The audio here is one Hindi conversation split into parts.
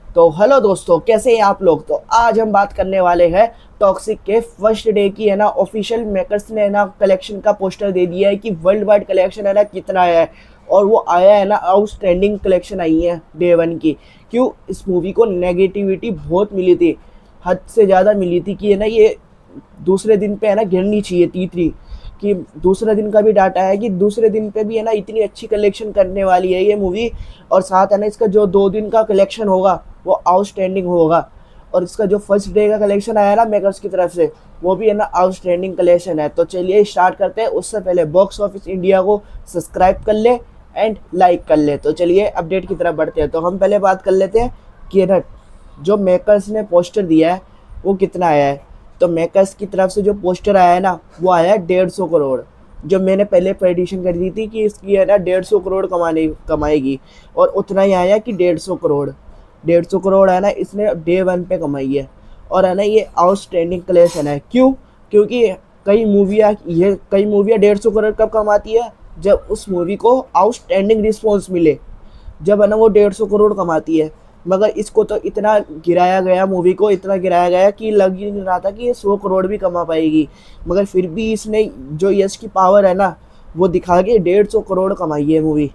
तो हेलो दोस्तों, कैसे हैं आप लोग। तो आज हम बात करने वाले हैं टॉक्सिक के फर्स्ट डे की, है ना। ऑफिशियल मेकर्स ने, है ना, कलेक्शन का पोस्टर दे दिया है कि वर्ल्ड वाइड कलेक्शन, है ना, कितना आया है। और वो आया है ना, आउटस्टैंडिंग कलेक्शन आई है डे वन की। क्यों? इस मूवी को नेगेटिविटी बहुत मिली थी, हद से ज़्यादा मिली थी कि, है ना, ये दूसरे दिन पे, है ना, गिरनी चाहिए तीसरी। कि दूसरे दिन का भी डाटा है कि दूसरे दिन पे भी, है ना, इतनी अच्छी कलेक्शन करने वाली है ये मूवी। और साथ, है ना, इसका जो 2 दिन का कलेक्शन होगा वो आउटस्टैंडिंग होगा। और इसका जो फर्स्ट डे का कलेक्शन आया ना मेकर्स की तरफ से, वो भी, है ना, आउटस्टैंडिंग कलेक्शन है। तो चलिए स्टार्ट करते हैं। उससे पहले बॉक्स ऑफिस इंडिया को सब्सक्राइब कर ले एंड लाइक कर ले। तो चलिए अपडेट की तरफ बढ़ते हैं। तो हम पहले बात कर लेते हैं कि, है ना, जो मेकर्स ने पोस्टर दिया है वो कितना आया है। तो मेकर्स की तरफ से जो पोस्टर आया है ना, वो आया है 150 करोड़। जो मैंने पहले प्रेडिक्शन कर दी थी कि इसकी, है ना, 150 करोड़ कमाएगी। और उतना ही आया कि 150 करोड़। 150 करोड़, है ना, इसने डे वन पे कमाई है। और, है ना, ये आउटस्टैंडिंग कलेक्शन है। क्यों? क्योंकि कई मूवियाँ 150 करोड़ कब कमाती है? जब उस मूवी को आउटस्टैंडिंग रिस्पॉन्स मिले, जब, है ना, वो 150 करोड़ कमाती है। मगर इसको तो इतना गिराया गया, मूवी को इतना गिराया गया कि लग ही नहीं रहा था कि ये 100 करोड़ भी कमा पाएगी। मगर फिर भी इसने जो यश की पावर है ना, वो दिखा के 150 करोड़ कमाई है मूवी।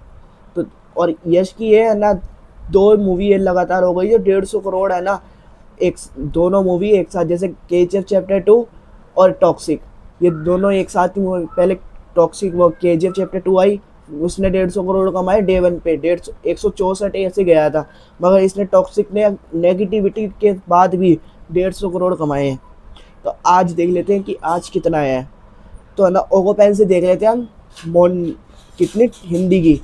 तो और यश की है ना, 2 मूवी ये लगातार हो गई जो 150 करोड़, है ना। एक दोनों मूवी एक साथ, जैसे KGF चैप्टर 2 और टॉक्सिक, ये दोनों एक साथ ही पहले टॉक्सिक, वो KGF चैप्टर 2 आई, उसने 150 करोड़ कमाए डे वन पे। 164 ऐसे गया था। मगर इसने टॉक्सिक ने नेगेटिविटी के बाद भी 150 करोड़ कमाए हैं। तो आज देख लेते हैं कि आज कितना आया है। तो, है ना, ऑक्यूपेंसी देख लेते हैं हम। मॉर्न कितनी हिंदी की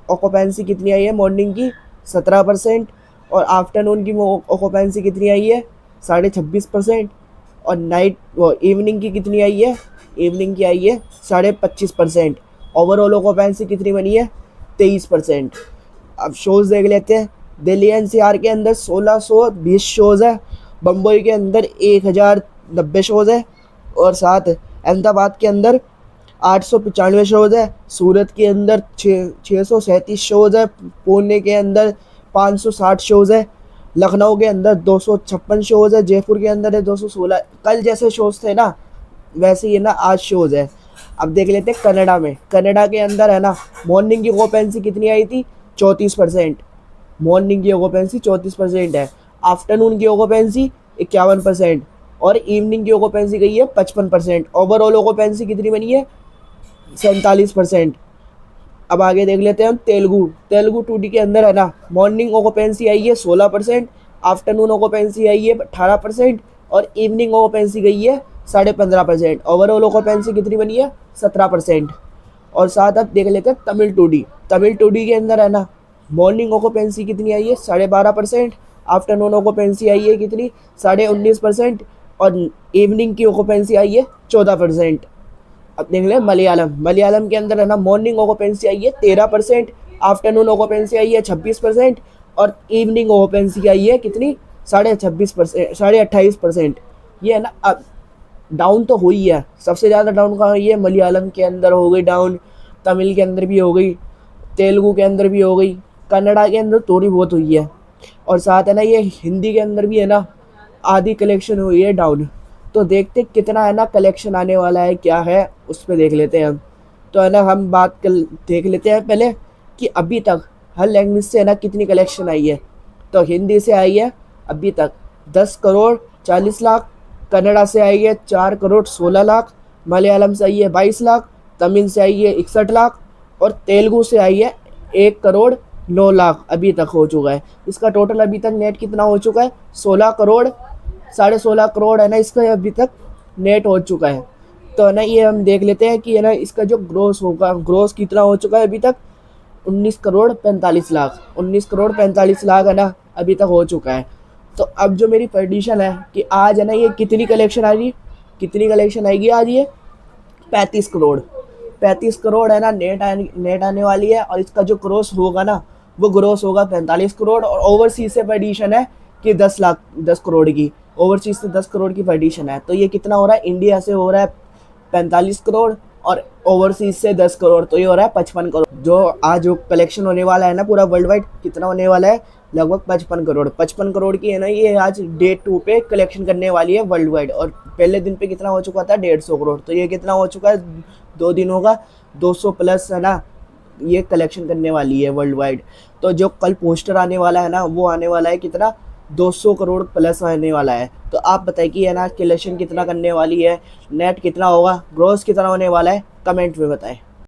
ऑक्यूपेंसी कितनी आई है मॉर्निंग की? 17%। और आफ्टरनून की ऑक्यूपेंसी कितनी आई है? 26.5%। और नाइट वो इवनिंग की कितनी आई है? इवनिंग की आई है 25.5%। ओवरऑल ऑक्यूपेंसी कितनी बनी है? 23%। अब शोज़ देख लेते हैं। दिल्ली NCR के अंदर 1620 शोज़ है। बम्बई के अंदर 1090 शोज़ है। और साथ अहमदाबाद के अंदर 895 शोज़ है। सूरत के अंदर 637 शोज़ है। पुणे के अंदर 560 शोज़ है। लखनऊ के अंदर 256 शोज़ है। जयपुर के अंदर है 216। कल जैसे शोज़ थे ना, वैसे ही, है ना, आज शोज़ है। अब देख लेते हैं कनाडा में। कनाडा के अंदर, है ना, मॉर्निंग की ऑक्यूपेंसी कितनी आई थी? 34%। मॉर्निंग की ऑक्यूपेंसी 34% है। आफ्टरनून की ऑक्यूपेंसी 51%। और इवनिंग की ऑक्यूपेंसी गई है 55%। ओवरऑल ऑक्यूपेंसी कितनी बनी है? 47%। अब आगे देख लेते हैं हम तेलुगु। तेलुगु 2D के अंदर, है ना, मॉर्निंग ऑक्यूपेंसी आई है 16%। आफ्टरनून ऑक्यूपेंसी आई है 18%। और इवनिंग ऑक्यूपेंसी गई है 15.5%। ओवरऑल ऑक्यूपेंसी कितनी बनी है? 17%। और साथ अब देख लेते हैं तमिल 2D। तमिल 2D के अंदर, है ना, मॉर्निंग ऑक्यूपेंसी कितनी आई है? 12.5%। आफ्टरनून ऑक्यूपेंसी आई है कितनी? 19.5%। और इवनिंग की ऑक्यूपेंसी आई है 14%। अब देख लें मलयालम। मलयालम के अंदर, है ना, मॉर्निंग ऑक्यूपेंसी आई है 13%। आफ्टरनून ऑक्यूपेंसी आई है 26%। और इवनिंग ऑक्यूपेंसी आई है कितनी? 26.5%, 28%। ये, है ना, अब डाउन तो हुई है। सबसे ज़्यादा डाउन कहाँ हुई है? मलयालम के अंदर हो गई डाउन। तमिल के अंदर भी हो गई। तेलुगु के अंदर भी हो गई। कन्नड़ा के अंदर थोड़ी बहुत हुई है। और साथ, है ना, ये हिंदी के अंदर भी, है ना, आधी कलेक्शन हुई है डाउन। तो देखते कितना, है ना, कलेक्शन आने वाला है, क्या है, उस पर देख लेते हैं हम। तो, है ना, हम बात कर देख लेते हैं पहले कि अभी तक हर लैंग्वेज से, है ना, कितनी कलेक्शन आई है। तो हिंदी से आई है अभी तक 10 करोड़ 40 लाख। कन्नड़ा से आई है 4 करोड़ 16 लाख। मलयालम से आई है 22 लाख। तमिल से आई है 61 लाख। और तेलुगु से आई है 1 करोड़ 9 लाख अभी तक हो चुका है। इसका टोटल अभी तक नेट कितना हो चुका है? 16 करोड़, 16.5 करोड़, है ना, इसका अभी तक नेट हो चुका है। तो, है ना, ये हम देख लेते हैं कि, है ना, इसका जो ग्रोस होगा, ग्रोस कितना हो चुका है अभी तक? 19 करोड़ 45 लाख। 19 करोड़ 45 लाख, है ना, अभी तक हो चुका है। तो अब जो मेरी प्रडिक्शन है कि आज, है ना, ये कितनी कलेक्शन आएगी, कितनी कलेक्शन आएगी आज? ये 35 करोड़। 35 करोड़, है ना, नेट आने वाली है। और इसका जो ग्रोस होगा ना, वो ग्रोस होगा 45 करोड़। और ओवरसीज से प्रडिक्शन है कि 10 करोड़ की, ओवरसीज से 10 करोड़ की प्रडिक्शन है। तो ये कितना हो रहा है? इंडिया से हो रहा है 45 करोड़। और ओवरसीज से 10 करोड़, तो ये हो रहा है 55 करोड़। जो आज जो कलेक्शन होने वाला है ना पूरा वर्ल्ड वाइड, कितना होने वाला है? लगभग 55 करोड़ की है ना ये आज डे 2 पे कलेक्शन करने वाली है वर्ल्ड वाइड। और पहले दिन पे कितना हो चुका था 150 करोड़, तो ये कितना हो चुका है 2 दिनों का 200 प्लस है ना ये कलेक्शन करने वाली है वर्ल्ड वाइड। तो जो कल पोस्टर आने वाला है ना वो आने वाला है कितना 200 करोड़ प्लस आने वाला है। तो आप बताइए कि है ना कलेक्शन कितना करने वाली है, नेट कितना होगा, ग्रॉस कितना होने वाला है, कमेंट में बताएं।